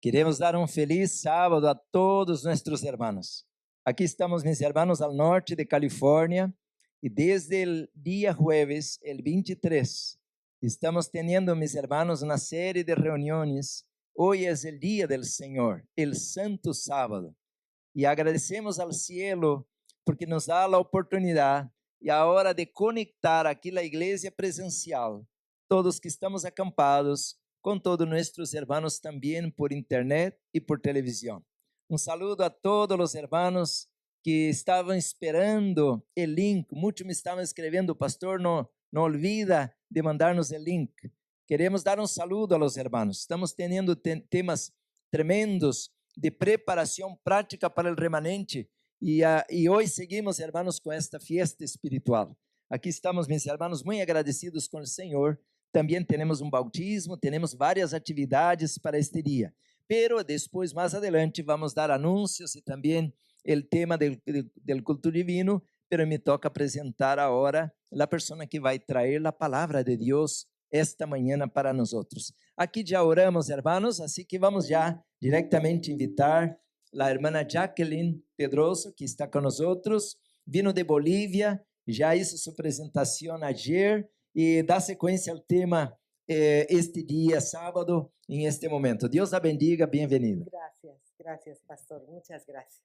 Queremos dar un feliz sábado a todos nuestros hermanos. Aquí estamos, mis hermanos, al norte de California, y desde el día jueves, el 23, estamos teniendo, mis hermanos, una serie de reuniones. Hoy es el día del Señor, el Santo Sábado, y agradecemos al cielo porque nos da la oportunidad y ahora de conectar aquí la iglesia presencial, todos que estamos acampados, con todos nuestros hermanos también por internet y por televisión. Un saludo a todos los hermanos que estaban esperando el link. Muchos me estaban escribiendo, pastor, no olvida de mandarnos el link. Queremos dar un saludo a los hermanos. Estamos teniendo temas tremendos de preparación práctica para el remanente, y hoy seguimos, hermanos, con esta fiesta espiritual. Aquí estamos, mis hermanos, muy agradecidos con el Señor. También tenemos un bautismo, tenemos varias actividades para este día, pero después, más adelante, vamos a dar anuncios y también el tema del culto divino, pero me toca presentar ahora la persona que va a traer la palabra de Dios esta mañana para nosotros. Aquí ya oramos, hermanos, así que vamos ya directamente a invitar la hermana Jacqueline Pedroso, que está con nosotros, vino de Bolivia, ya hizo su presentación ayer, y da secuencia al tema este día, sábado, en este momento. Dios la bendiga, bienvenida. Gracias, pastor, muchas gracias.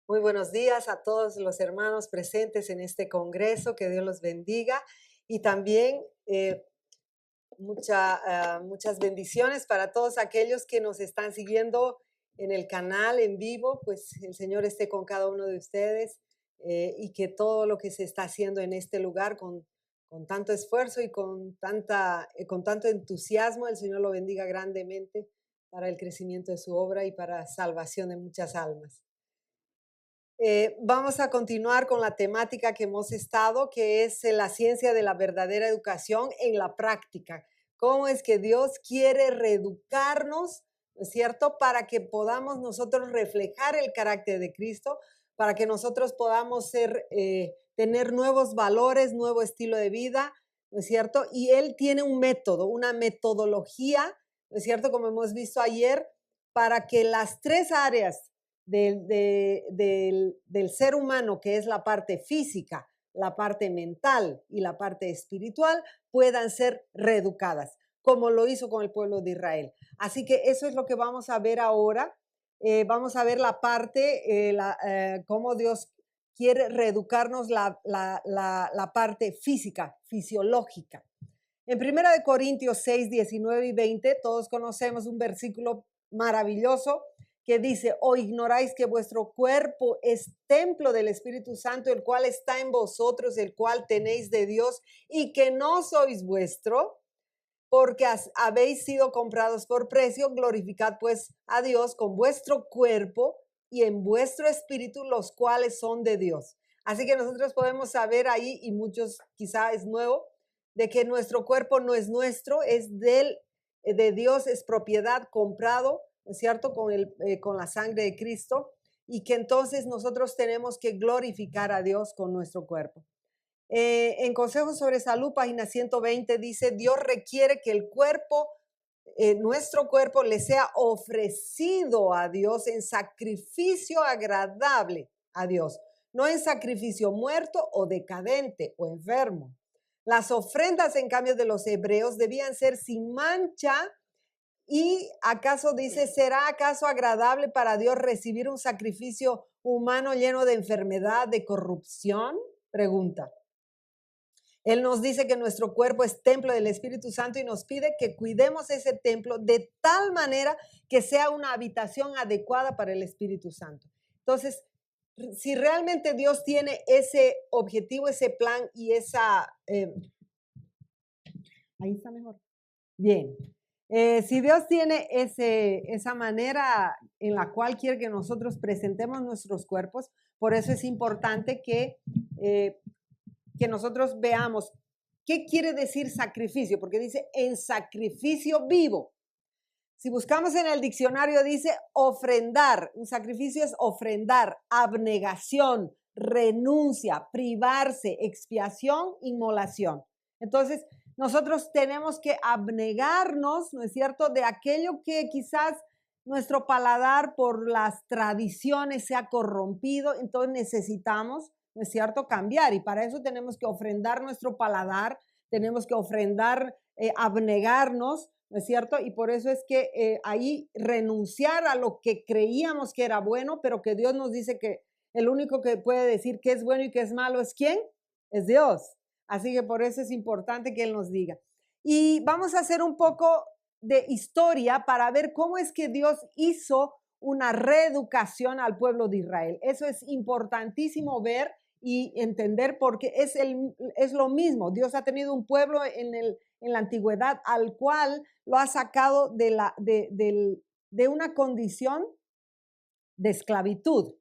Muy buenos días a todos los hermanos presentes en este congreso, que Dios los bendiga, y también muchas bendiciones para todos aquellos que nos están siguiendo en el canal en vivo. Pues el Señor esté con cada uno de ustedes, y que todo lo que se está haciendo en este lugar con tanto esfuerzo y con tanto entusiasmo, el Señor lo bendiga grandemente para el crecimiento de su obra y para salvación de muchas almas. Vamos a continuar con la temática que hemos estado, que es la ciencia de la verdadera educación en la práctica. ¿Cómo es que Dios quiere reeducarnos, ¿no es cierto?, para que podamos nosotros reflejar el carácter de Cristo, para que nosotros podamos tener nuevos valores, nuevo estilo de vida, ¿no es cierto? Y Él tiene un método, una metodología, ¿no es cierto?, como hemos visto ayer, para que las tres áreas del ser humano, que es la parte física, la parte mental y la parte espiritual, puedan ser reeducadas, como lo hizo con el pueblo de Israel. Así que eso es lo que vamos a ver ahora. Vamos a ver la parte, cómo Dios quiere reeducarnos la parte física, fisiológica. En 1 Corintios 6, 19 y 20, todos conocemos un versículo maravilloso que dice: ¿o ignoráis que vuestro cuerpo es templo del Espíritu Santo, el cual está en vosotros, el cual tenéis de Dios, y que no sois vuestro? Porque habéis sido comprados por precio. Glorificad pues a Dios con vuestro cuerpo y en vuestro espíritu, los cuales son de Dios. Así que nosotros podemos saber ahí, y muchos quizá es nuevo, de que nuestro cuerpo no es nuestro, es de Dios, es propiedad, comprado, ¿no es cierto?, con la sangre de Cristo, y que entonces nosotros tenemos que glorificar a Dios con nuestro cuerpo. En Consejos sobre Salud, página 120, dice: Dios requiere que el cuerpo, nuestro cuerpo, le sea ofrecido a Dios en sacrificio agradable a Dios, no en sacrificio muerto o decadente o enfermo. Las ofrendas, en cambio, de los hebreos debían ser sin mancha. ¿Y acaso, dice, será acaso agradable para Dios recibir un sacrificio humano lleno de enfermedad, de corrupción? Pregunta. Él nos dice que nuestro cuerpo es templo del Espíritu Santo y nos pide que cuidemos ese templo de tal manera que sea una habitación adecuada para el Espíritu Santo. Entonces, si realmente Dios tiene ese objetivo, ese plan y esa... ahí está mejor. Bien. Si Dios tiene esa manera en la cual quiere que nosotros presentemos nuestros cuerpos, por eso es importante que nosotros veamos qué quiere decir sacrificio, porque dice en sacrificio vivo. Si buscamos en el diccionario, dice ofrendar. Un sacrificio es ofrendar, abnegación, renuncia, privarse, expiación, inmolación. Entonces, Nosotros tenemos que abnegarnos, ¿no es cierto?, de aquello que quizás nuestro paladar por las tradiciones se ha corrompido, entonces necesitamos, ¿no es cierto?, cambiar, y para eso tenemos que ofrendar nuestro paladar, tenemos que ofrendar, abnegarnos, ¿no es cierto? Y por eso es que ahí renunciar a lo que creíamos que era bueno, pero que Dios nos dice que el único que puede decir qué es bueno y qué es malo es ¿quién? Es Dios. Así que por eso es importante que Él nos diga. Y vamos a hacer un poco de historia para ver cómo es que Dios hizo una reeducación al pueblo de Israel. Eso es importantísimo ver y entender porque es lo mismo. Dios ha tenido un pueblo en la antigüedad al cual lo ha sacado de una condición de esclavitud.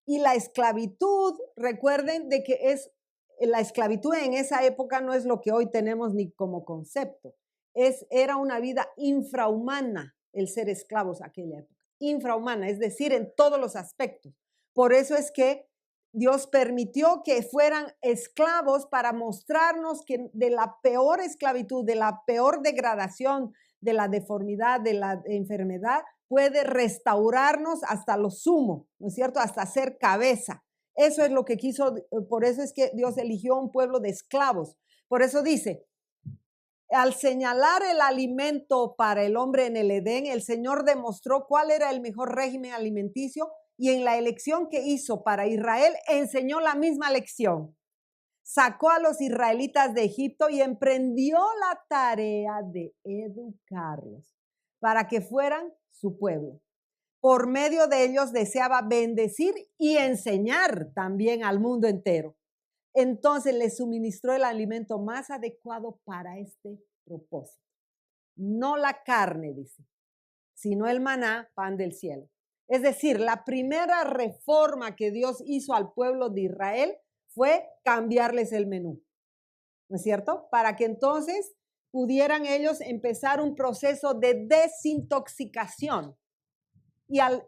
Y la esclavitud, recuerden de que la esclavitud en esa época no es lo que hoy tenemos ni como concepto. Era una vida infrahumana el ser esclavos aquella época. Infrahumana, es decir, en todos los aspectos. Por eso es que Dios permitió que fueran esclavos para mostrarnos que de la peor esclavitud, de la peor degradación, de la deformidad, de la enfermedad, puede restaurarnos hasta lo sumo, ¿no es cierto? Hasta ser cabeza. Eso es lo que quiso, por eso es que Dios eligió un pueblo de esclavos. Por eso dice, al señalar el alimento para el hombre en el Edén, el Señor demostró cuál era el mejor régimen alimenticio y en la elección que hizo para Israel enseñó la misma lección. Sacó a los israelitas de Egipto y emprendió la tarea de educarlos para que fueran su pueblo. Por medio de ellos deseaba bendecir y enseñar también al mundo entero. Entonces les suministró el alimento más adecuado para este propósito. No la carne, dice, sino el maná, pan del cielo. Es decir, la primera reforma que Dios hizo al pueblo de Israel fue cambiarles el menú, ¿no es cierto? Para que entonces pudieran ellos empezar un proceso de desintoxicación. Y al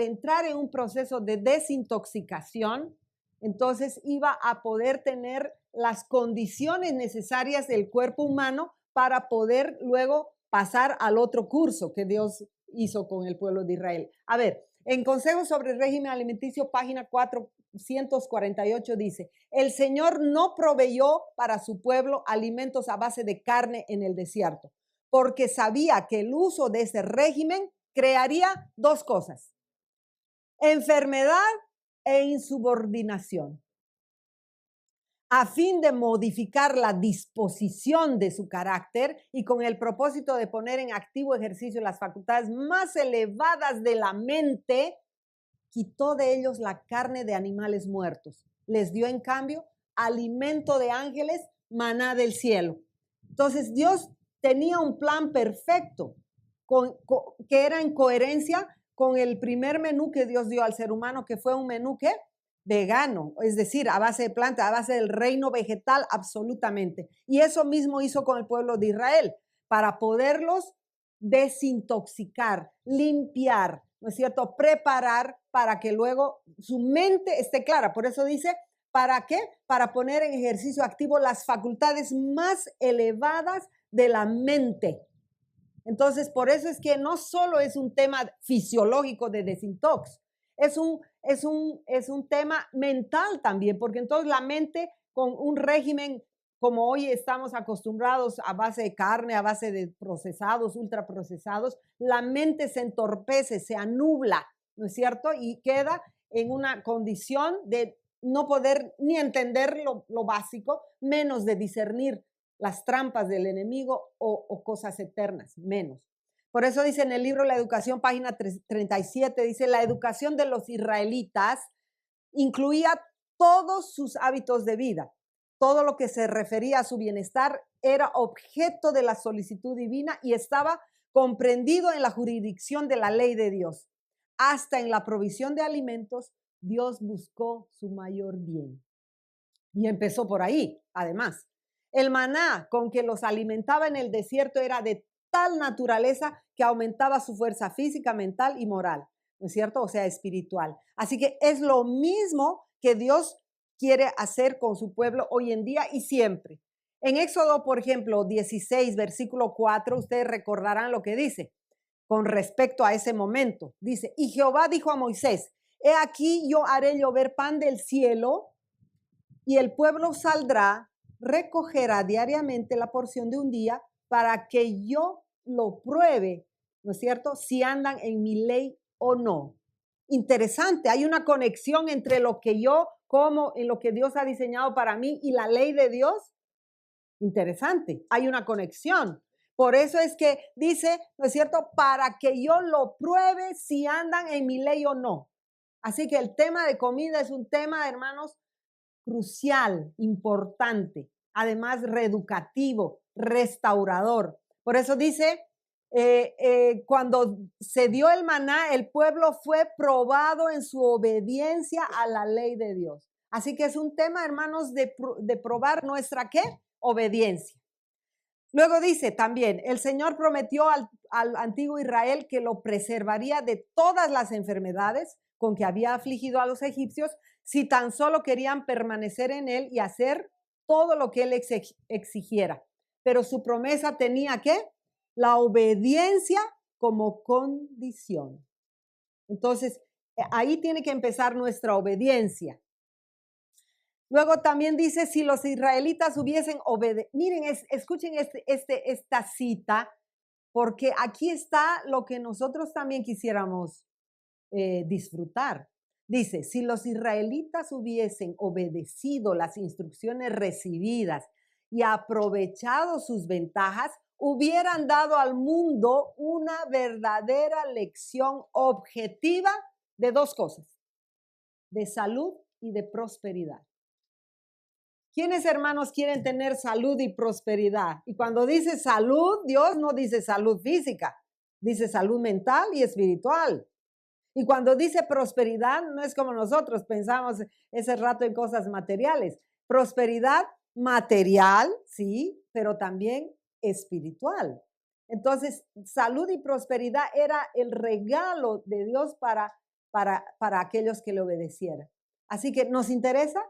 entrar en un proceso de desintoxicación, entonces iba a poder tener las condiciones necesarias del cuerpo humano para poder luego pasar al otro curso que Dios hizo con el pueblo de Israel. A ver, en Consejos sobre el Régimen Alimenticio, página 448 dice, el Señor no proveyó para su pueblo alimentos a base de carne en el desierto, porque sabía que el uso de ese régimen crearía dos cosas, enfermedad e insubordinación. A fin de modificar la disposición de su carácter y con el propósito de poner en activo ejercicio las facultades más elevadas de la mente, quitó de ellos la carne de animales muertos. Les dio en cambio alimento de ángeles, maná del cielo. Entonces Dios tenía un plan perfecto que era en coherencia con el primer menú que Dios dio al ser humano, que fue un menú que vegano, es decir, a base de planta, a base del reino vegetal, absolutamente. Y eso mismo hizo con el pueblo de Israel, para poderlos desintoxicar, limpiar, ¿no es cierto? Preparar para que luego su mente esté clara. Por eso dice, ¿para qué? Para poner en ejercicio activo las facultades más elevadas de la mente. Entonces, por eso es que no solo es un tema fisiológico de desintox, es un tema mental también, porque entonces la mente con un régimen como hoy estamos acostumbrados a base de carne, a base de procesados, ultraprocesados, la mente se entorpece, se anubla, ¿no es cierto? Y queda en una condición de no poder ni entender lo básico, menos de discernir las trampas del enemigo o cosas eternas, menos. Por eso dice en el libro La Educación, página 37, dice, la educación de los israelitas incluía todos sus hábitos de vida. Todo lo que se refería a su bienestar era objeto de la solicitud divina y estaba comprendido en la jurisdicción de la ley de Dios. Hasta en la provisión de alimentos, Dios buscó su mayor bien. Y empezó por ahí, además. El maná con que los alimentaba en el desierto era de tal naturaleza que aumentaba su fuerza física, mental y moral, ¿no es cierto? O sea, espiritual. Así que es lo mismo que Dios quiere hacer con su pueblo hoy en día y siempre. En Éxodo, por ejemplo, 16, versículo 4, ustedes recordarán lo que dice con respecto a ese momento. Dice, y Jehová dijo a Moisés, he aquí yo haré llover pan del cielo y el pueblo saldrá, recogerá diariamente la porción de un día para que yo lo pruebe, ¿no es cierto? Si andan en mi ley o no. Interesante, hay una conexión entre lo que yo como, en lo que Dios ha diseñado para mí y la ley de Dios. Interesante, hay una conexión. Por eso es que dice, ¿no es cierto? Para que yo lo pruebe si andan en mi ley o no. Así que el tema de comida es un tema, hermanos, crucial, importante, además reeducativo, restaurador. Por eso dice, cuando se dio el maná, el pueblo fue probado en su obediencia a la ley de Dios. Así que es un tema, hermanos, de probar nuestra, ¿qué? Obediencia. Luego dice también, el Señor prometió al antiguo Israel que lo preservaría de todas las enfermedades con que había afligido a los egipcios, si tan solo querían permanecer en él y hacer todo lo que él exigiera. Pero su promesa tenía, ¿qué? La obediencia como condición. Entonces, ahí tiene que empezar nuestra obediencia. Luego también dice, si los israelitas hubiesen obedecido, miren, escuchen esta cita, porque aquí está lo que nosotros también quisiéramos disfrutar. Dice, si los israelitas hubiesen obedecido las instrucciones recibidas y aprovechado sus ventajas, hubieran dado al mundo una verdadera lección objetiva de dos cosas, de salud y de prosperidad. ¿Quiénes, hermanos, quieren tener salud y prosperidad? Y cuando dice salud, Dios no dice salud física, dice salud mental y espiritual. Y cuando dice prosperidad, no es como nosotros pensamos ese rato en cosas materiales. Prosperidad material, sí, pero también espiritual. Entonces, salud y prosperidad era el regalo de Dios para aquellos que le obedecieran. Así que, ¿nos interesa?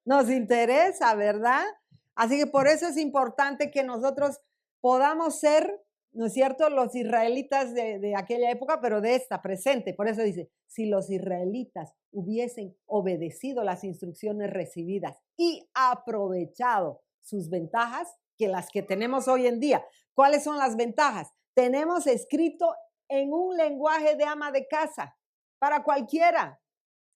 Nos interesa, ¿verdad? Así que por eso es importante que nosotros podamos ser, ¿no es cierto?, los israelitas de aquella época, pero de esta presente. Por eso dice, si los israelitas hubiesen obedecido las instrucciones recibidas y aprovechado sus ventajas, que las que tenemos hoy en día. ¿Cuáles son las ventajas? Tenemos escrito en un lenguaje de ama de casa para cualquiera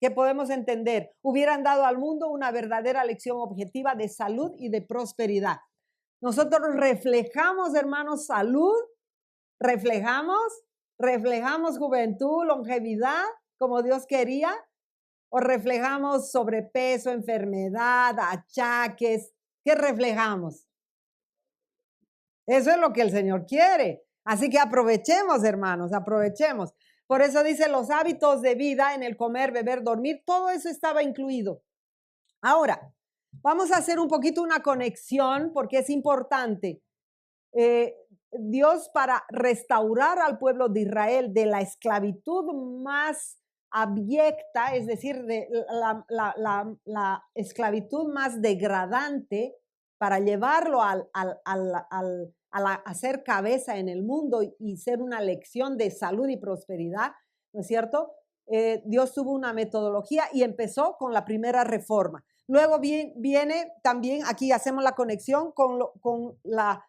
que podemos entender, hubieran dado al mundo una verdadera lección objetiva de salud y de prosperidad. Nosotros reflejamos, hermanos, salud, reflejamos juventud, longevidad, como Dios quería, o reflejamos sobrepeso, enfermedad, achaques. ¿Qué reflejamos? Eso es lo que el Señor quiere. Así que aprovechemos, hermanos, aprovechemos. Por eso dice los hábitos de vida en el comer, beber, dormir, todo eso estaba incluido. Ahora, vamos a hacer un poquito una conexión porque es importante. Dios, para restaurar al pueblo de Israel de la esclavitud más abyecta, es decir, de la esclavitud más degradante, para llevarlo a ser cabeza en el mundo y ser una lección de salud y prosperidad, ¿no es cierto? Dios tuvo una metodología y empezó con la primera reforma. Luego viene también, aquí hacemos la conexión con la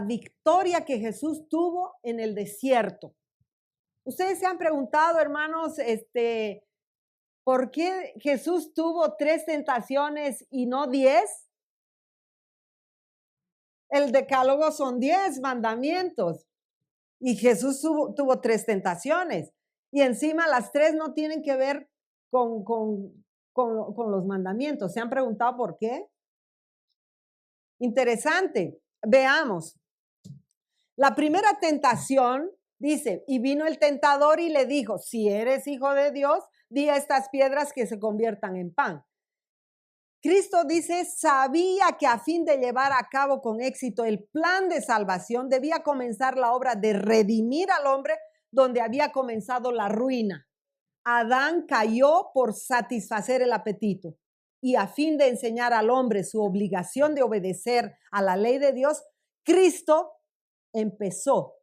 victoria que Jesús tuvo en el desierto. Ustedes se han preguntado, hermanos, ¿por qué Jesús tuvo 3 tentaciones y no 10? El decálogo son 10 mandamientos y Jesús tuvo 3 tentaciones y encima las 3 no tienen que ver con los mandamientos. ¿Se han preguntado por qué? Interesante. Veamos. La primera tentación dice, y vino el tentador y le dijo, si eres hijo de Dios, di a estas piedras que se conviertan en pan. Cristo dice, sabía que a fin de llevar a cabo con éxito el plan de salvación, debía comenzar la obra de redimir al hombre donde había comenzado la ruina. Adán cayó por satisfacer el apetito. y a fin de enseñar al hombre su obligación de obedecer a la ley de Dios, Cristo empezó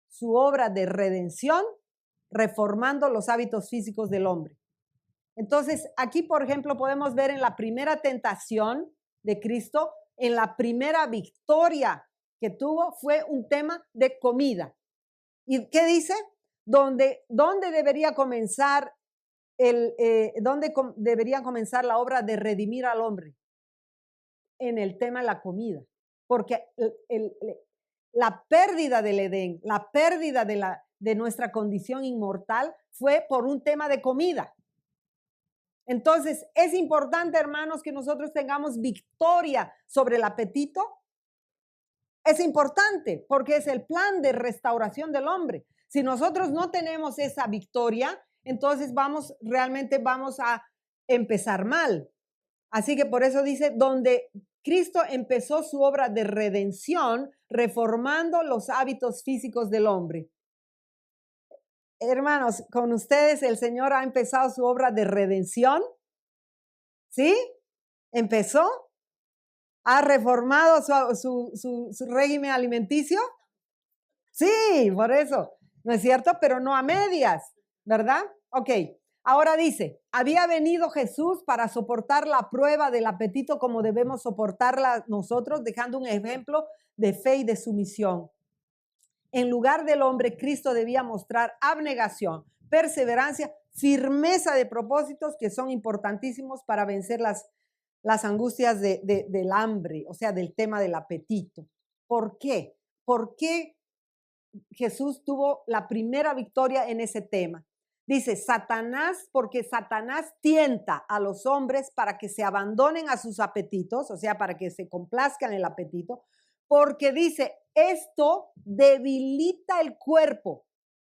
su obra de redención reformando los hábitos físicos del hombre. Entonces, aquí, por ejemplo, podemos ver en la primera tentación de Cristo, en la primera victoria que tuvo, fue un tema de comida. ¿Y qué dice? ¿Dónde debería comenzar debería comenzar la obra de redimir al hombre? En el tema de la comida. Porque la pérdida del Edén, la pérdida de nuestra condición inmortal fue por un tema de comida. Entonces, es importante, hermanos, que nosotros tengamos victoria sobre el apetito. Es importante porque es el plan de restauración del hombre. Si nosotros no tenemos esa victoria, entonces realmente vamos a empezar mal. Así que por eso dice, donde Cristo empezó su obra de redención, reformando los hábitos físicos del hombre. Hermanos, con ustedes el Señor ha empezado su obra de redención. ¿Sí? Empezó. ¿Ha reformado su régimen alimenticio? Sí, por eso. ¿No es cierto? Pero no a medias, ¿verdad? Ok. Ahora dice, había venido Jesús para soportar la prueba del apetito como debemos soportarla nosotros, dejando un ejemplo de fe y de sumisión. En lugar del hombre, Cristo debía mostrar abnegación, perseverancia, firmeza de propósitos que son importantísimos para vencer las angustias del hambre, o sea, del tema del apetito. ¿Por qué? ¿Por qué Jesús tuvo la primera victoria en ese tema? Dice, porque Satanás tienta a los hombres para que se abandonen a sus apetitos, o sea, para que se complazcan el apetito, porque dice, esto debilita el cuerpo.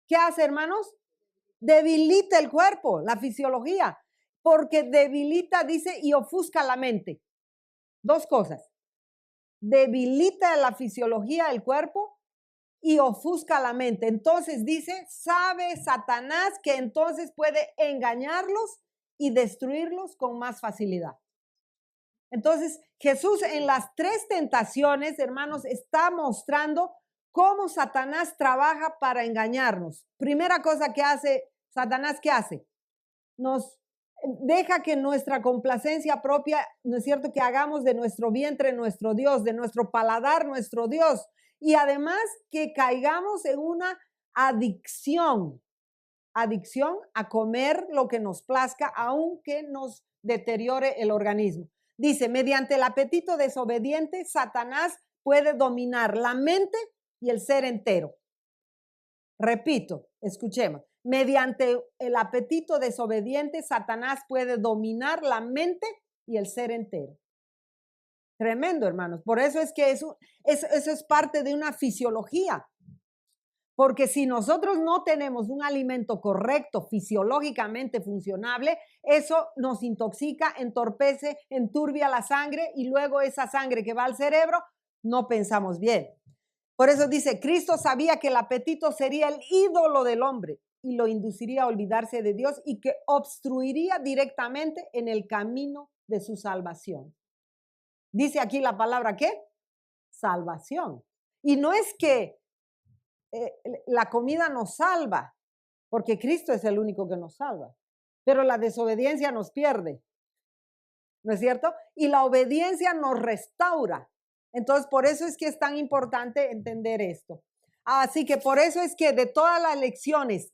¿Qué hace, hermanos? Debilita el cuerpo, la fisiología, porque debilita, dice, y ofusca la mente. Dos cosas. Debilita la fisiología del cuerpo y ofusca la mente. Entonces dice, sabe Satanás que entonces puede engañarlos y destruirlos con más facilidad. Entonces, Jesús en las tres tentaciones, hermanos, está mostrando cómo Satanás trabaja para engañarnos. Primera cosa que hace Satanás, ¿qué hace? Nos deja que nuestra complacencia propia, ¿no es cierto?, que hagamos de nuestro vientre nuestro Dios, de nuestro paladar nuestro Dios. Y además que caigamos en una adicción a comer lo que nos plazca, aunque nos deteriore el organismo. Dice, mediante el apetito desobediente, Satanás puede dominar la mente y el ser entero. Repito, escuchemos. Mediante el apetito desobediente, Satanás puede dominar la mente y el ser entero. Tremendo, hermanos. Por eso es que eso es parte de una fisiología. Porque si nosotros no tenemos un alimento correcto, fisiológicamente funcionable, eso nos intoxica, entorpece, enturbia la sangre y luego esa sangre que va al cerebro, no pensamos bien. Por eso dice, Cristo sabía que el apetito sería el ídolo del hombre y lo induciría a olvidarse de Dios y que obstruiría directamente en el camino de su salvación. Dice aquí la palabra, ¿qué? Salvación. Y no es que la comida nos salva, porque Cristo es el único que nos salva, pero la desobediencia nos pierde, ¿no es cierto? Y la obediencia nos restaura. Entonces, por eso es que es tan importante entender esto. Así que por eso es que de todas las lecciones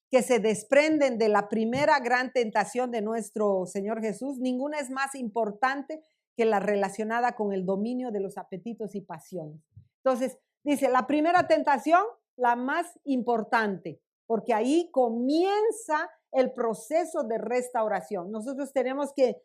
que se desprenden de la primera gran tentación de nuestro Señor Jesús, ninguna es más importante que la relacionada con el dominio de los apetitos y pasiones. Entonces, dice, la primera tentación, la más importante, porque ahí comienza el proceso de restauración. Nosotros tenemos que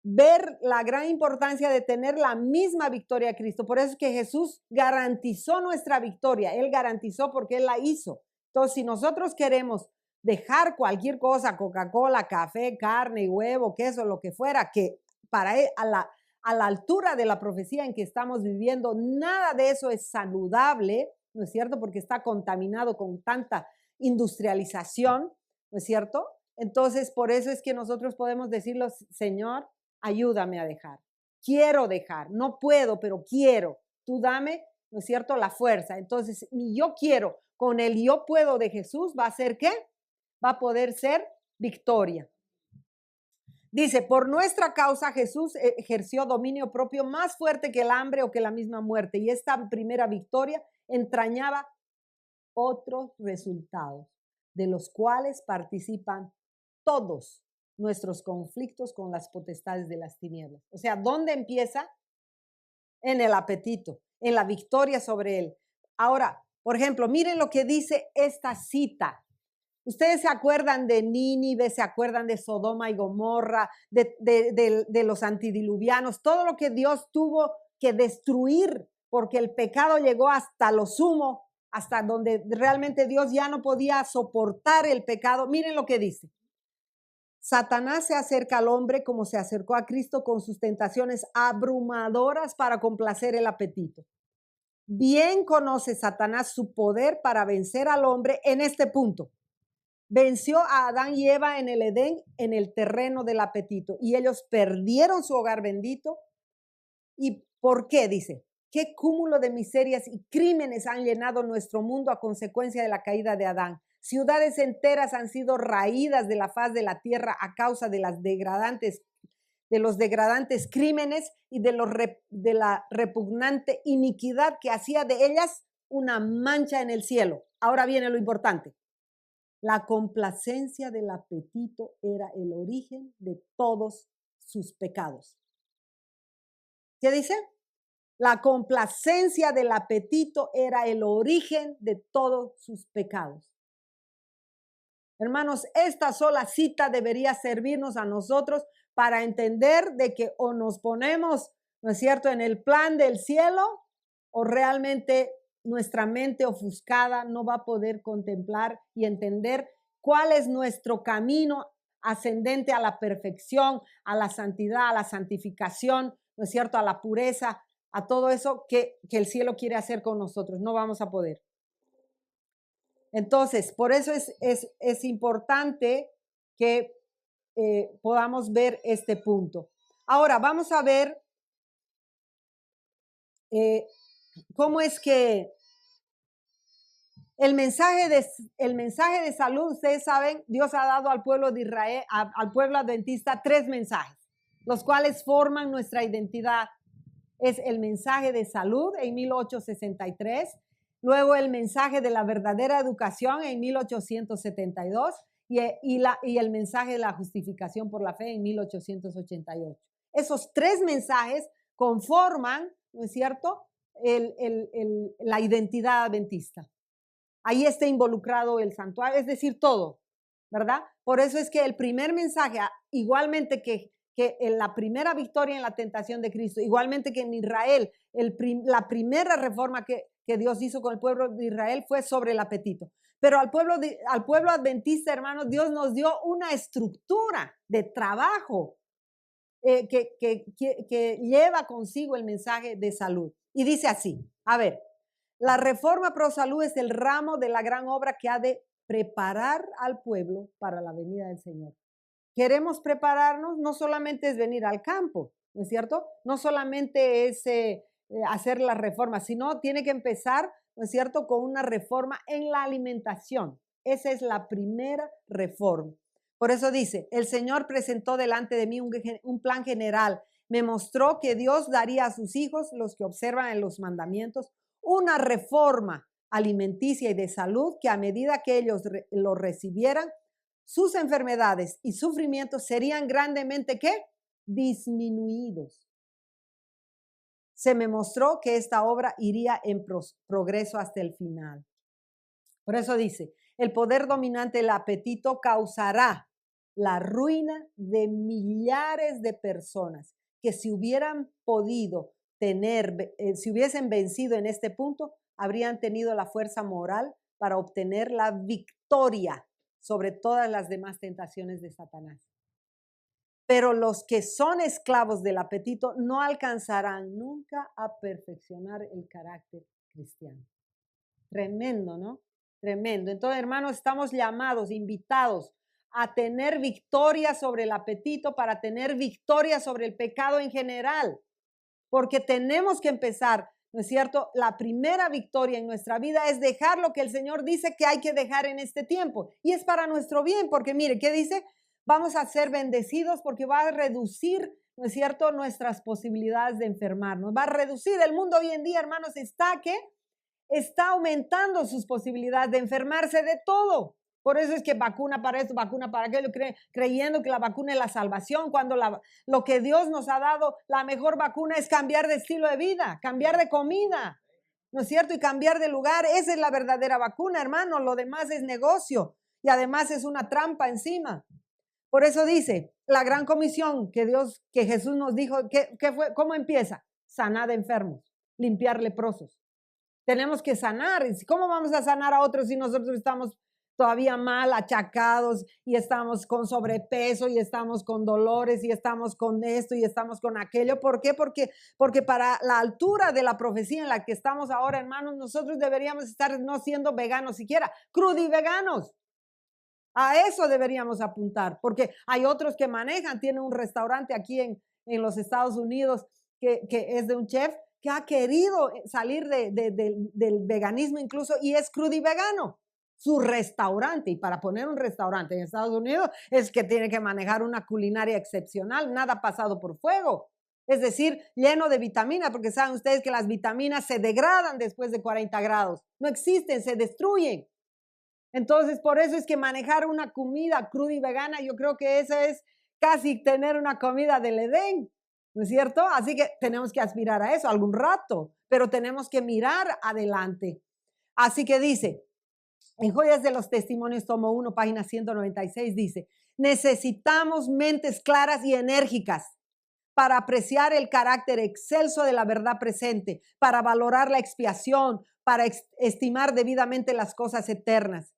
ver la gran importancia de tener la misma victoria de Cristo. Por eso es que Jesús garantizó nuestra victoria. Él garantizó porque Él la hizo. Entonces, si nosotros queremos dejar cualquier cosa, Coca-Cola, café, carne, huevo, queso, lo que fuera, que para él, a la altura de la profecía en que estamos viviendo, nada de eso es saludable, ¿no es cierto? Porque está contaminado con tanta industrialización, ¿no es cierto? Entonces, por eso es que nosotros podemos decirlo, Señor, ayúdame a dejar. Quiero dejar, no puedo, pero quiero. Tú dame, ¿no es cierto?, la fuerza. Entonces, mi yo quiero con el yo puedo de Jesús va a ser ¿qué? Va a poder ser victoria. Dice, por nuestra causa Jesús ejerció dominio propio más fuerte que el hambre o que la misma muerte. Y esta primera victoria entrañaba otros resultados, de los cuales participan todos nuestros conflictos con las potestades de las tinieblas. O sea, ¿dónde empieza? En el apetito, en la victoria sobre él. Ahora, por ejemplo, miren lo que dice esta cita. Ustedes se acuerdan de Nínive, se acuerdan de Sodoma y Gomorra, de los antidiluvianos, todo lo que Dios tuvo que destruir porque el pecado llegó hasta lo sumo, hasta donde realmente Dios ya no podía soportar el pecado. Miren lo que dice. Satanás se acerca al hombre como se acercó a Cristo con sus tentaciones abrumadoras para complacer el apetito. Bien conoce Satanás su poder para vencer al hombre en este punto. Venció a Adán y Eva en el Edén, en el terreno del apetito, y ellos perdieron su hogar bendito. ¿Y por qué? Dice, ¿qué cúmulo de miserias y crímenes han llenado nuestro mundo a consecuencia de la caída de Adán? Ciudades enteras han sido raídas de la faz de la tierra a causa de los degradantes crímenes y de la repugnante iniquidad que hacía de ellas una mancha en el cielo. Ahora viene lo importante. La complacencia del apetito era el origen de todos sus pecados. ¿Qué dice? La complacencia del apetito era el origen de todos sus pecados. Hermanos, esta sola cita debería servirnos a nosotros para entender de que o nos ponemos, ¿no es cierto?, en el plan del cielo o realmente nuestra mente ofuscada no va a poder contemplar y entender cuál es nuestro camino ascendente a la perfección, a la santidad, a la santificación, ¿no es cierto?, a la pureza, a todo eso que el cielo quiere hacer con nosotros. No vamos a poder. Entonces, por eso es importante que podamos ver este punto. Ahora, vamos a ver cómo es que el mensaje de salud, ustedes saben, Dios ha dado al pueblo de Israel, al pueblo adventista, 3 mensajes, los cuales forman nuestra identidad. Es el mensaje de salud en 1863, luego el mensaje de la verdadera educación en 1872 y el mensaje de la justificación por la fe en 1888. Esos 3 mensajes conforman, ¿no es cierto?, la identidad adventista. Ahí está involucrado el santuario, es decir, todo, ¿verdad? Por eso es que el primer mensaje, igualmente que en la primera victoria en la tentación de Cristo, igualmente que en Israel, la primera reforma que Dios hizo con el pueblo de Israel fue sobre el apetito. Pero al pueblo adventista, hermanos, Dios nos dio una estructura de trabajo que lleva consigo el mensaje de salud. Y dice así, a ver, la reforma pro salud es el ramo de la gran obra que ha de preparar al pueblo para la venida del Señor. Queremos prepararnos, no solamente es venir al campo, ¿no es cierto? No solamente es hacer la reforma, sino tiene que empezar, ¿no es cierto?, con una reforma en la alimentación. Esa es la primera reforma. Por eso dice, el Señor presentó delante de mí un plan general. Me mostró que Dios daría a sus hijos, los que observan en los mandamientos, una reforma alimenticia y de salud que a medida que ellos lo recibieran, sus enfermedades y sufrimientos serían grandemente ¿qué? Disminuidos. Se me mostró que esta obra iría en progreso hasta el final. Por eso dice, el poder dominante del apetito causará la ruina de millares de personas que si hubieran podido si hubiesen vencido en este punto, habrían tenido la fuerza moral para obtener la victoria sobre todas las demás tentaciones de Satanás. Pero los que son esclavos del apetito no alcanzarán nunca a perfeccionar el carácter cristiano. Tremendo, ¿no? Tremendo. Entonces, hermanos, estamos llamados, invitados a tener victoria sobre el apetito, para tener victoria sobre el pecado en general. Porque tenemos que empezar, ¿no es cierto? La primera victoria en nuestra vida es dejar lo que el Señor dice que hay que dejar en este tiempo. Y es para nuestro bien, porque mire, ¿qué dice? Vamos a ser bendecidos porque va a reducir, ¿no es cierto?, nuestras posibilidades de enfermarnos. Va a reducir. El mundo hoy en día, hermanos, está aumentando sus posibilidades de enfermarse de todo. Por eso es que vacuna para esto, vacuna para aquello, creyendo que la vacuna es la salvación, cuando lo que Dios nos ha dado, la mejor vacuna es cambiar de estilo de vida, cambiar de comida, ¿no es cierto? Y cambiar de lugar. Esa es la verdadera vacuna, hermano. Lo demás es negocio y además es una trampa encima. Por eso dice, la gran comisión que Jesús nos dijo, ¿qué fue? ¿Cómo empieza? Sanar enfermos, limpiar leprosos. Tenemos que sanar. ¿Cómo vamos a sanar a otros si nosotros estamos todavía mal, achacados, y estamos con sobrepeso, y estamos con dolores, y estamos con esto, y estamos con aquello? ¿Por qué? Porque para la altura de la profecía en la que estamos ahora, hermanos, nosotros deberíamos estar no siendo veganos siquiera, crudiveganos. A eso deberíamos apuntar, porque hay otros que manejan, tienen un restaurante aquí en los Estados Unidos que es de un chef que ha querido salir del veganismo incluso, y es crudivegano. Su restaurante, y para poner un restaurante en Estados Unidos es que tiene que manejar una culinaria excepcional, nada pasado por fuego. Es decir, lleno de vitaminas, porque saben ustedes que las vitaminas se degradan después de 40 grados. No existen, se destruyen. Entonces, por eso es que manejar una comida cruda y vegana, yo creo que eso es casi tener una comida del Edén, ¿no es cierto? Así que tenemos que aspirar a eso algún rato, pero tenemos que mirar adelante. Así que dice, en Joyas de los Testimonios, tomo 1, página 196, dice, necesitamos mentes claras y enérgicas para apreciar el carácter excelso de la verdad presente, para valorar la expiación, para estimar debidamente las cosas eternas.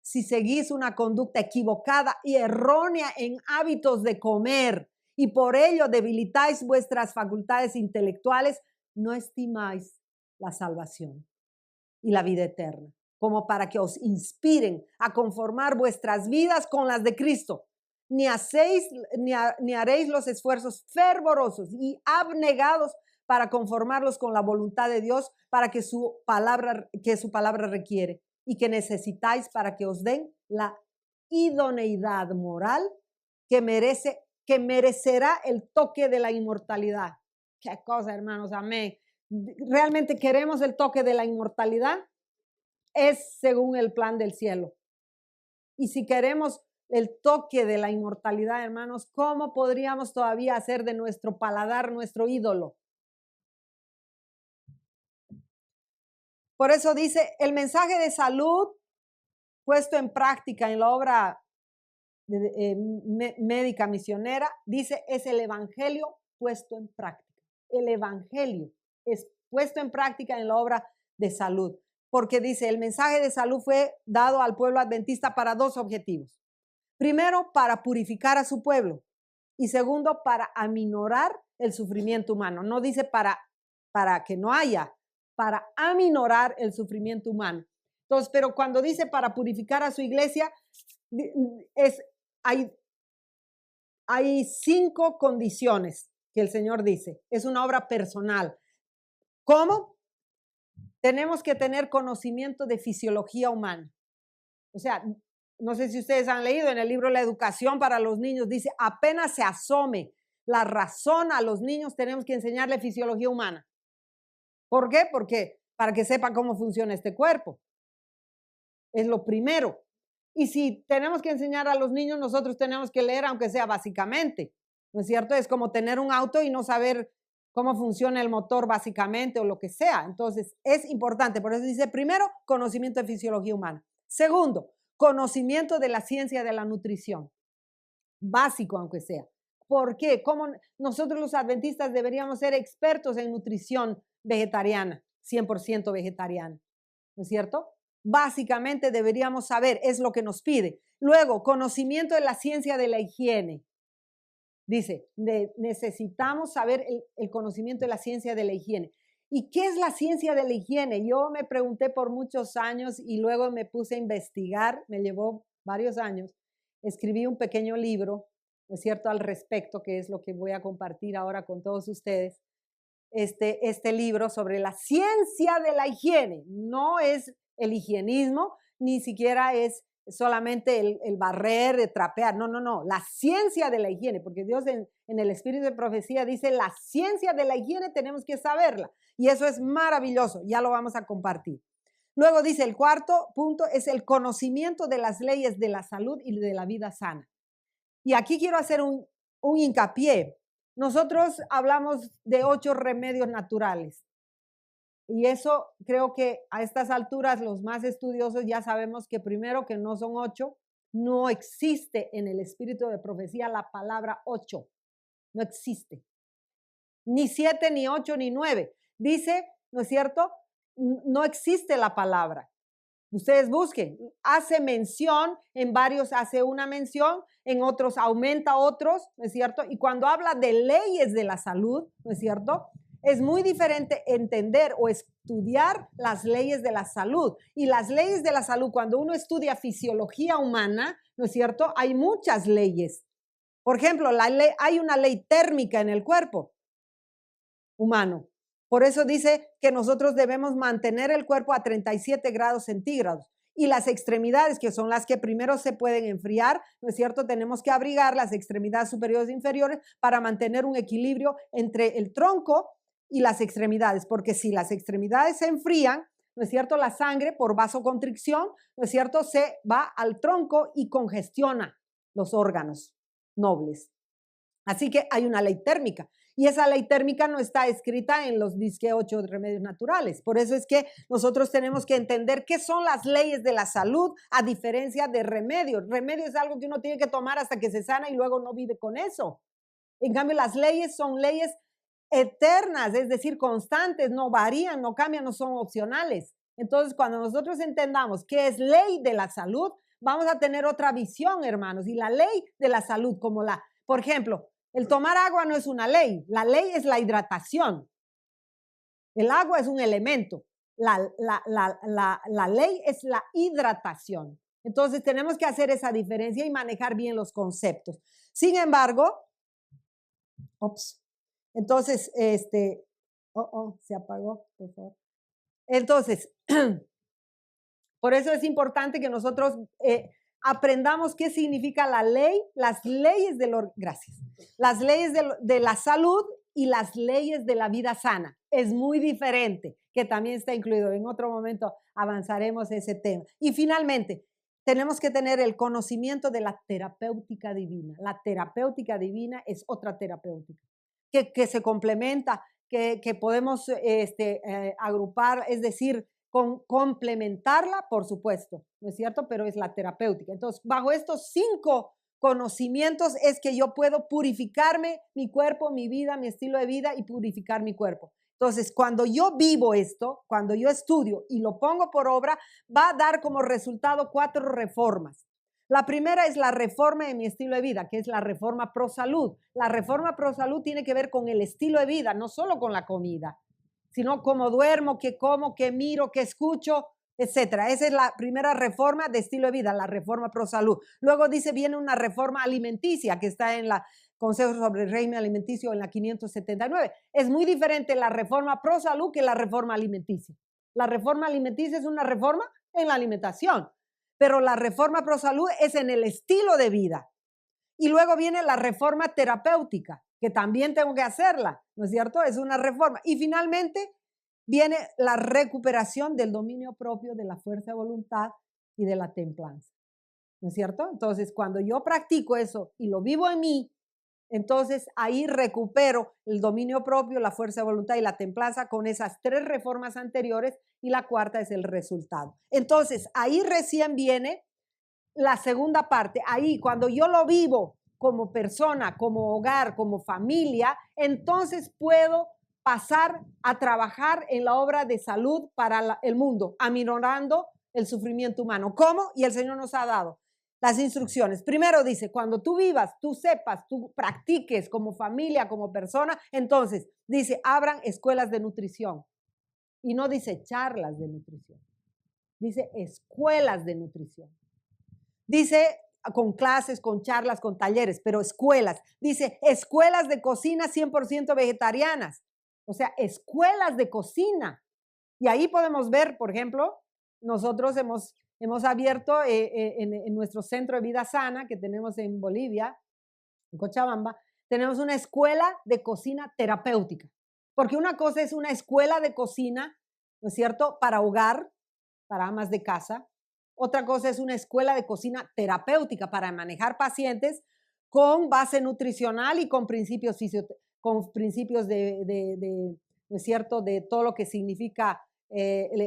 Si seguís una conducta equivocada y errónea en hábitos de comer y por ello debilitáis vuestras facultades intelectuales, no estimáis la salvación y la vida eterna, como para que os inspiren a conformar vuestras vidas con las de Cristo. Ni haréis los esfuerzos fervorosos y abnegados para conformarlos con la voluntad de Dios, para que su palabra requiere y que necesitáis para que os den la idoneidad moral que merecerá el toque de la inmortalidad. Qué cosa, hermanos, amén. ¿Realmente queremos el toque de la inmortalidad? Es según el plan del cielo. Y si queremos el toque de la inmortalidad, hermanos, ¿cómo podríamos todavía hacer de nuestro paladar nuestro ídolo? Por eso dice, el mensaje de salud puesto en práctica en la obra médica misionera, dice, es el evangelio puesto en práctica. El evangelio es puesto en práctica en la obra de salud, porque dice, el mensaje de salud fue dado al pueblo adventista para dos objetivos. Primero, para purificar a su pueblo, y segundo, para aminorar el sufrimiento humano. No dice para que no haya, para aminorar el sufrimiento humano. Entonces, pero cuando dice para purificar a su iglesia, hay 5 condiciones que el Señor dice. Es una obra personal. ¿Cómo? Tenemos que tener conocimiento de fisiología humana. O sea, no sé si ustedes han leído en el libro La Educación para los Niños, dice, apenas se asome la razón a los niños, tenemos que enseñarle fisiología humana. ¿Por qué? Porque para que sepa cómo funciona este cuerpo. Es lo primero. Y si tenemos que enseñar a los niños, nosotros tenemos que leer, aunque sea básicamente, ¿no es cierto? Es como tener un auto y no saber cómo funciona el motor básicamente o lo que sea. Entonces, es importante. Por eso dice, primero, conocimiento de fisiología humana. Segundo, conocimiento de la ciencia de la nutrición. Básico, aunque sea. ¿Por qué? ¿Cómo nosotros los adventistas deberíamos ser expertos en nutrición vegetariana, 100% vegetariana? ¿No es cierto? Básicamente deberíamos saber, es lo que nos pide. Luego, conocimiento de la ciencia de la higiene. Dice, necesitamos saber el conocimiento de la ciencia de la higiene. ¿Y qué es la ciencia de la higiene? Yo me pregunté por muchos años y luego me puse a investigar, me llevó varios años, escribí un pequeño libro, ¿no es cierto?, al respecto, que es lo que voy a compartir ahora con todos ustedes. Este libro sobre la ciencia de la higiene. No es el higienismo, ni siquiera es solamente el barrer, el trapear. No, no, no. La ciencia de la higiene, porque Dios en el Espíritu de Profecía dice la ciencia de la higiene tenemos que saberla. Y eso es maravilloso. Ya lo vamos a compartir. Luego dice el cuarto punto es el conocimiento de las leyes de la salud y de la vida sana. Y aquí quiero hacer un hincapié. Nosotros hablamos de 8 remedios naturales. Y eso creo que a estas alturas los más estudiosos ya sabemos que primero que no son 8, no existe en el espíritu de profecía la palabra 8. No existe. Ni 7, ni 8, ni 9. Dice, ¿no es cierto? No existe la palabra. Ustedes busquen, hace mención, en varios hace una mención, en otros aumenta otros, ¿no es cierto? Y cuando habla de leyes de la salud, ¿no es cierto? Es muy diferente entender o estudiar las leyes de la salud. Y las leyes de la salud, cuando uno estudia fisiología humana, ¿no es cierto? Hay muchas leyes. Por ejemplo, hay una ley térmica en el cuerpo humano. Por eso dice que nosotros debemos mantener el cuerpo a 37 grados centígrados y las extremidades, que son las que primero se pueden enfriar, ¿no es cierto? Tenemos que abrigar las extremidades superiores e inferiores para mantener un equilibrio entre el tronco y las extremidades, porque si las extremidades se enfrían, ¿no es cierto? La sangre por vasoconstricción, ¿no es cierto? Se va al tronco y congestiona los órganos nobles. Así que hay una ley térmica. Y esa ley térmica no está escrita en los 8 remedios naturales. Por eso es que nosotros tenemos que entender qué son las leyes de la salud a diferencia de remedios. Remedio es algo que uno tiene que tomar hasta que se sana y luego no vive con eso. En cambio, las leyes son leyes eternas, es decir, constantes, no varían, no cambian, no son opcionales. Entonces, cuando nosotros entendamos qué es ley de la salud, vamos a tener otra visión, hermanos. Y la ley de la salud, como por ejemplo, el tomar agua no es una ley. La ley es la hidratación. El agua es un elemento. La ley es la hidratación. Entonces tenemos que hacer esa diferencia y manejar bien los conceptos. Sin embargo, entonces, se apagó, por favor. Entonces, por eso es importante que nosotros aprendamos qué significa la ley, las leyes las leyes de la salud y las leyes de la vida sana. Es muy diferente, que también está incluido. En otro momento avanzaremos ese tema. Y finalmente, tenemos que tener el conocimiento de la terapéutica divina. La terapéutica divina es otra terapéutica que se complementa, que podemos agrupar, es decir, complementarla, por supuesto, ¿no es cierto? Pero es la terapéutica. Entonces, bajo estos 5 conocimientos es que yo puedo purificarme, mi cuerpo, mi vida, mi estilo de vida y purificar mi cuerpo. Entonces, cuando yo vivo esto, cuando yo estudio y lo pongo por obra, va a dar como resultado 4 reformas. La primera es la reforma de mi estilo de vida, que es la reforma pro salud. La reforma pro salud tiene que ver con el estilo de vida, no solo con la comida, sino cómo duermo, qué como, qué miro, qué escucho, etcétera. Esa es la primera reforma de estilo de vida, la reforma pro salud. Luego viene una reforma alimenticia que está en la Consejo sobre el Régimen Alimenticio en la 579. Es muy diferente la reforma pro salud que la reforma alimenticia. La reforma alimenticia es una reforma en la alimentación, pero la reforma pro salud es en el estilo de vida. Y luego viene la reforma terapéutica, que también tengo que hacerla, ¿no es cierto? Es una reforma. Y finalmente viene la recuperación del dominio propio, de la fuerza de voluntad y de la templanza, ¿no es cierto? Entonces, cuando yo practico eso y lo vivo en mí, entonces ahí recupero el dominio propio, la fuerza de voluntad y la templanza con esas 3 reformas anteriores y la cuarta es el resultado. Entonces, ahí recién viene la segunda parte. Ahí, cuando yo lo vivo como persona, como hogar, como familia, entonces puedo pasar a trabajar en la obra de salud para el mundo, aminorando el sufrimiento humano. ¿Cómo? Y el Señor nos ha dado las instrucciones. Primero dice, cuando tú vivas, tú sepas, tú practiques como familia, como persona, entonces dice, abran escuelas de nutrición. Y no dice charlas de nutrición, dice escuelas de nutrición. Dice, con clases, con charlas, con talleres, pero escuelas. Dice, escuelas de cocina 100% vegetarianas. O sea, escuelas de cocina. Y ahí podemos ver, por ejemplo, nosotros hemos abierto en nuestro centro de vida sana que tenemos en Bolivia, en Cochabamba, tenemos una escuela de cocina terapéutica. Porque una cosa es una escuela de cocina, ¿no es cierto?, para hogar, para amas de casa. Otra cosa es una escuela de cocina terapéutica para manejar pacientes con base nutricional y con principios, ¿no es cierto?, de todo lo que significa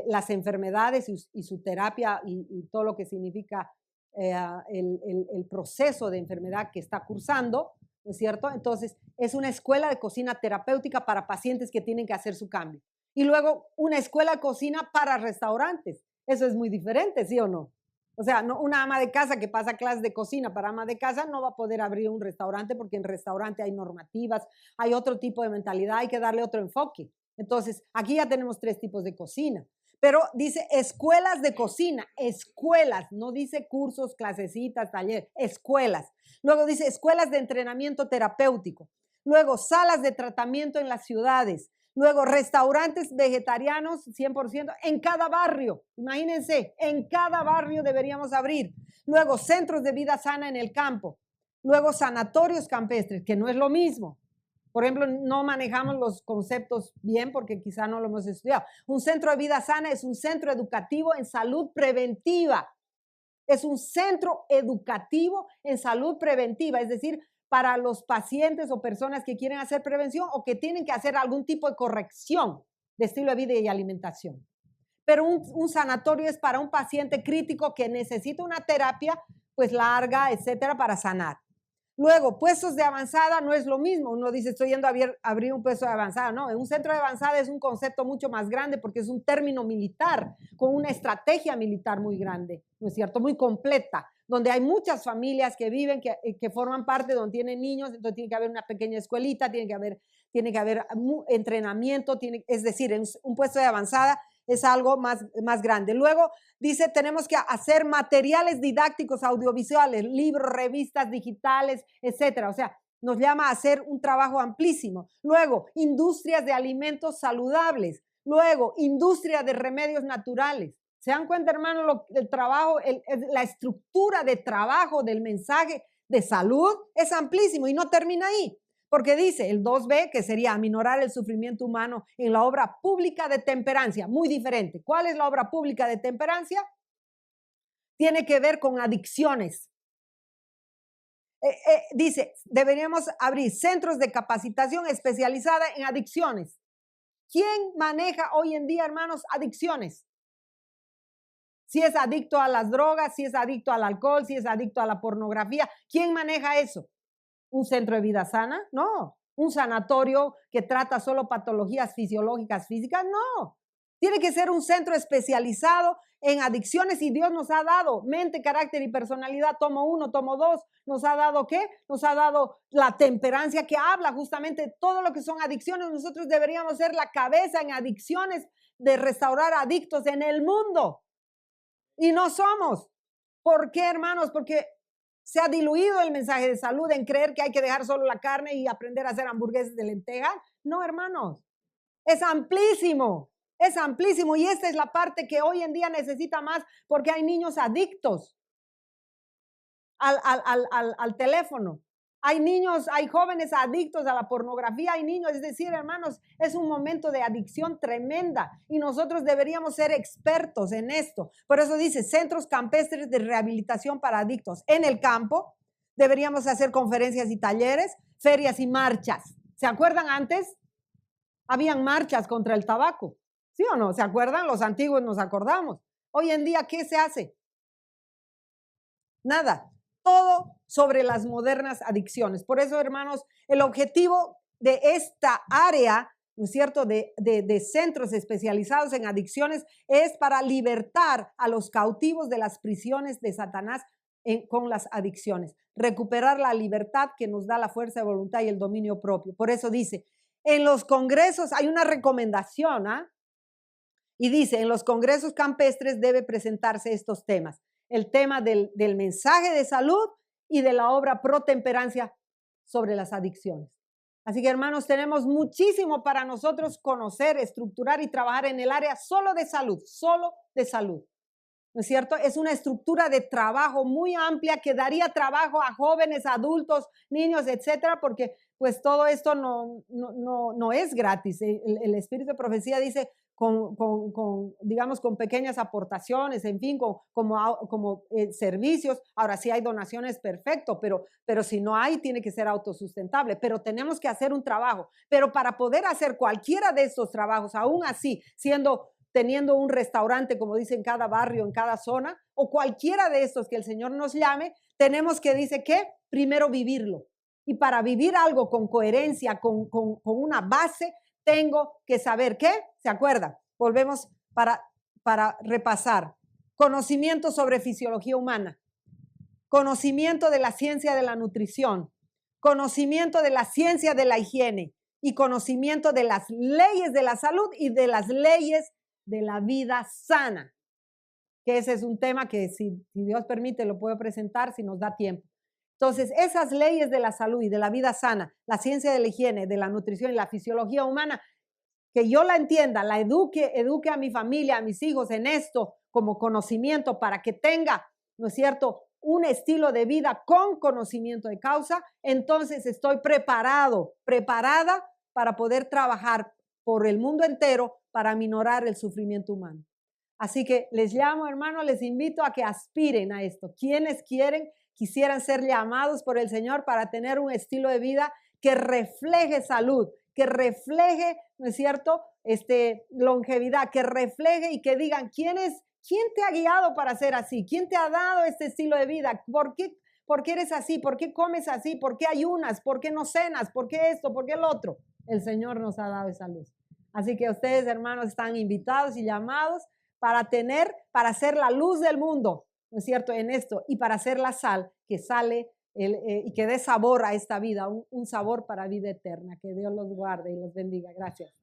las enfermedades y su terapia y todo lo que significa el proceso de enfermedad que está cursando, ¿no es cierto? Entonces, es una escuela de cocina terapéutica para pacientes que tienen que hacer su cambio. Y luego, una escuela de cocina para restaurantes. Eso es muy diferente, ¿sí o no? O sea, no, una ama de casa que pasa clases de cocina para ama de casa no va a poder abrir un restaurante porque en restaurante hay normativas, hay otro tipo de mentalidad, hay que darle otro enfoque. Entonces, aquí ya tenemos 3 tipos de cocina. Pero dice escuelas de cocina, escuelas, no dice cursos, clasecitas, talleres, escuelas. Luego dice escuelas de entrenamiento terapéutico. Luego salas de tratamiento en las ciudades. Luego restaurantes vegetarianos 100% en cada barrio. Imagínense, en cada barrio deberíamos abrir. Luego centros de vida sana en el campo. Luego sanatorios campestres, que no es lo mismo. Por ejemplo, no manejamos los conceptos bien porque quizá no lo hemos estudiado. Un centro de vida sana es un centro educativo en salud preventiva. Es un centro educativo en salud preventiva, es decir, para los pacientes o personas que quieren hacer prevención o que tienen que hacer algún tipo de corrección de estilo de vida y alimentación. Pero un sanatorio es para un paciente crítico que necesita una terapia pues larga, etcétera, para sanar. Luego, puestos de avanzada no es lo mismo. Uno dice, estoy yendo a abrir un puesto de avanzada. No, un centro de avanzada es un concepto mucho más grande porque es un término militar, con una estrategia militar muy grande, ¿no es cierto? Muy completa, donde hay muchas familias que viven, que forman parte, donde tienen niños, entonces tiene que haber una pequeña escuelita, tiene que haber entrenamiento, es decir, un puesto de avanzada es algo más grande. Luego dice, tenemos que hacer materiales didácticos audiovisuales, libros, revistas digitales, etcétera. O sea, nos llama a hacer un trabajo amplísimo. Luego, industrias de alimentos saludables. Luego, industria de remedios naturales. ¿Se dan cuenta, hermano, el trabajo, la estructura de trabajo del mensaje de salud es amplísimo y no termina ahí? Porque dice el 2B, que sería aminorar el sufrimiento humano en la obra pública de temperancia, muy diferente. ¿Cuál es la obra pública de temperancia? Tiene que ver con adicciones. Dice, deberíamos abrir centros de capacitación especializada en adicciones. ¿Quién maneja hoy en día, hermanos, adicciones? Si es adicto a las drogas, si es adicto al alcohol, si es adicto a la pornografía, ¿quién maneja eso? ¿Un centro de vida sana? No. ¿Un sanatorio que trata solo patologías fisiológicas físicas? No. Tiene que ser un centro especializado en adicciones y Dios nos ha dado mente, carácter y personalidad, tomo 1, tomo 2. ¿Nos ha dado qué? Nos ha dado la temperancia que habla justamente de todo lo que son adicciones. Nosotros deberíamos ser la cabeza en adicciones de restaurar adictos en el mundo. Y no somos. ¿Por qué, hermanos? Porque se ha diluido el mensaje de salud en creer que hay que dejar solo la carne y aprender a hacer hamburguesas de lenteja. No, hermanos, es amplísimo y esta es la parte que hoy en día necesita más porque hay niños adictos al teléfono. Hay jóvenes adictos a la pornografía, hay niños, es decir, hermanos, es un momento de adicción tremenda y nosotros deberíamos ser expertos en esto. Por eso dice, centros campestres de rehabilitación para adictos. En el campo deberíamos hacer conferencias y talleres, ferias y marchas. ¿Se acuerdan antes? Habían marchas contra el tabaco, ¿sí o no? ¿Se acuerdan? Los antiguos nos acordamos. Hoy en día, ¿qué se hace? Nada. Todo sobre las modernas adicciones. Por eso, hermanos, el objetivo de esta área, ¿no es cierto?, de centros especializados en adicciones es para libertar a los cautivos de las prisiones de Satanás con las adicciones, recuperar la libertad que nos da la fuerza de voluntad y el dominio propio. Por eso dice, en los congresos hay una recomendación, y dice, en los congresos campestres debe presentarse estos temas. el tema del mensaje de salud y de la obra Pro Temperancia sobre las adicciones. Así que, hermanos, tenemos muchísimo para nosotros conocer, estructurar y trabajar en el área solo de salud, ¿no es cierto? Es una estructura de trabajo muy amplia que daría trabajo a jóvenes, adultos, niños, etcétera, porque pues todo esto no es gratis. El espíritu de profecía dice digamos, con pequeñas aportaciones, en fin, como servicios. Ahora, si hay donaciones, perfecto, pero si no hay, tiene que ser autosustentable. Pero tenemos que hacer un trabajo. Pero para poder hacer cualquiera de estos trabajos, aún así, teniendo un restaurante, como dice, en cada barrio, en cada zona, o cualquiera de estos que el Señor nos llame, tenemos que, dice que, primero vivirlo. Y para vivir algo con coherencia, con una base, tengo que saber qué. ¿Se acuerda? Volvemos para repasar. Conocimiento sobre fisiología humana, conocimiento de la ciencia de la nutrición, conocimiento de la ciencia de la higiene y conocimiento de las leyes de la salud y de las leyes de la vida sana, que ese es un tema que si Dios permite lo puedo presentar si nos da tiempo. Entonces, esas leyes de la salud y de la vida sana, la ciencia de la higiene, de la nutrición y la fisiología humana, que yo la entienda, la eduque a mi familia, a mis hijos en esto como conocimiento para que tenga, ¿no es cierto?, un estilo de vida con conocimiento de causa, entonces estoy preparada para poder trabajar por el mundo entero para aminorar el sufrimiento humano. Así que les llamo, hermano, les invito a que aspiren a esto. Quienes quisieran ser llamados por el Señor para tener un estilo de vida que refleje salud, que refleje, ¿no es cierto?, longevidad, que refleje y que digan, ¿quién te ha guiado para ser así? ¿Quién te ha dado este estilo de vida? ¿Por qué eres así? ¿Por qué comes así? ¿Por qué ayunas? ¿Por qué no cenas? ¿Por qué esto? ¿Por qué el otro? El Señor nos ha dado esa luz. Así que ustedes, hermanos, están invitados y llamados para ser la luz del mundo, ¿no es cierto?, en esto, y para ser la sal que sale y que dé sabor a esta vida, un sabor para vida eterna. Que Dios los guarde y los bendiga. Gracias.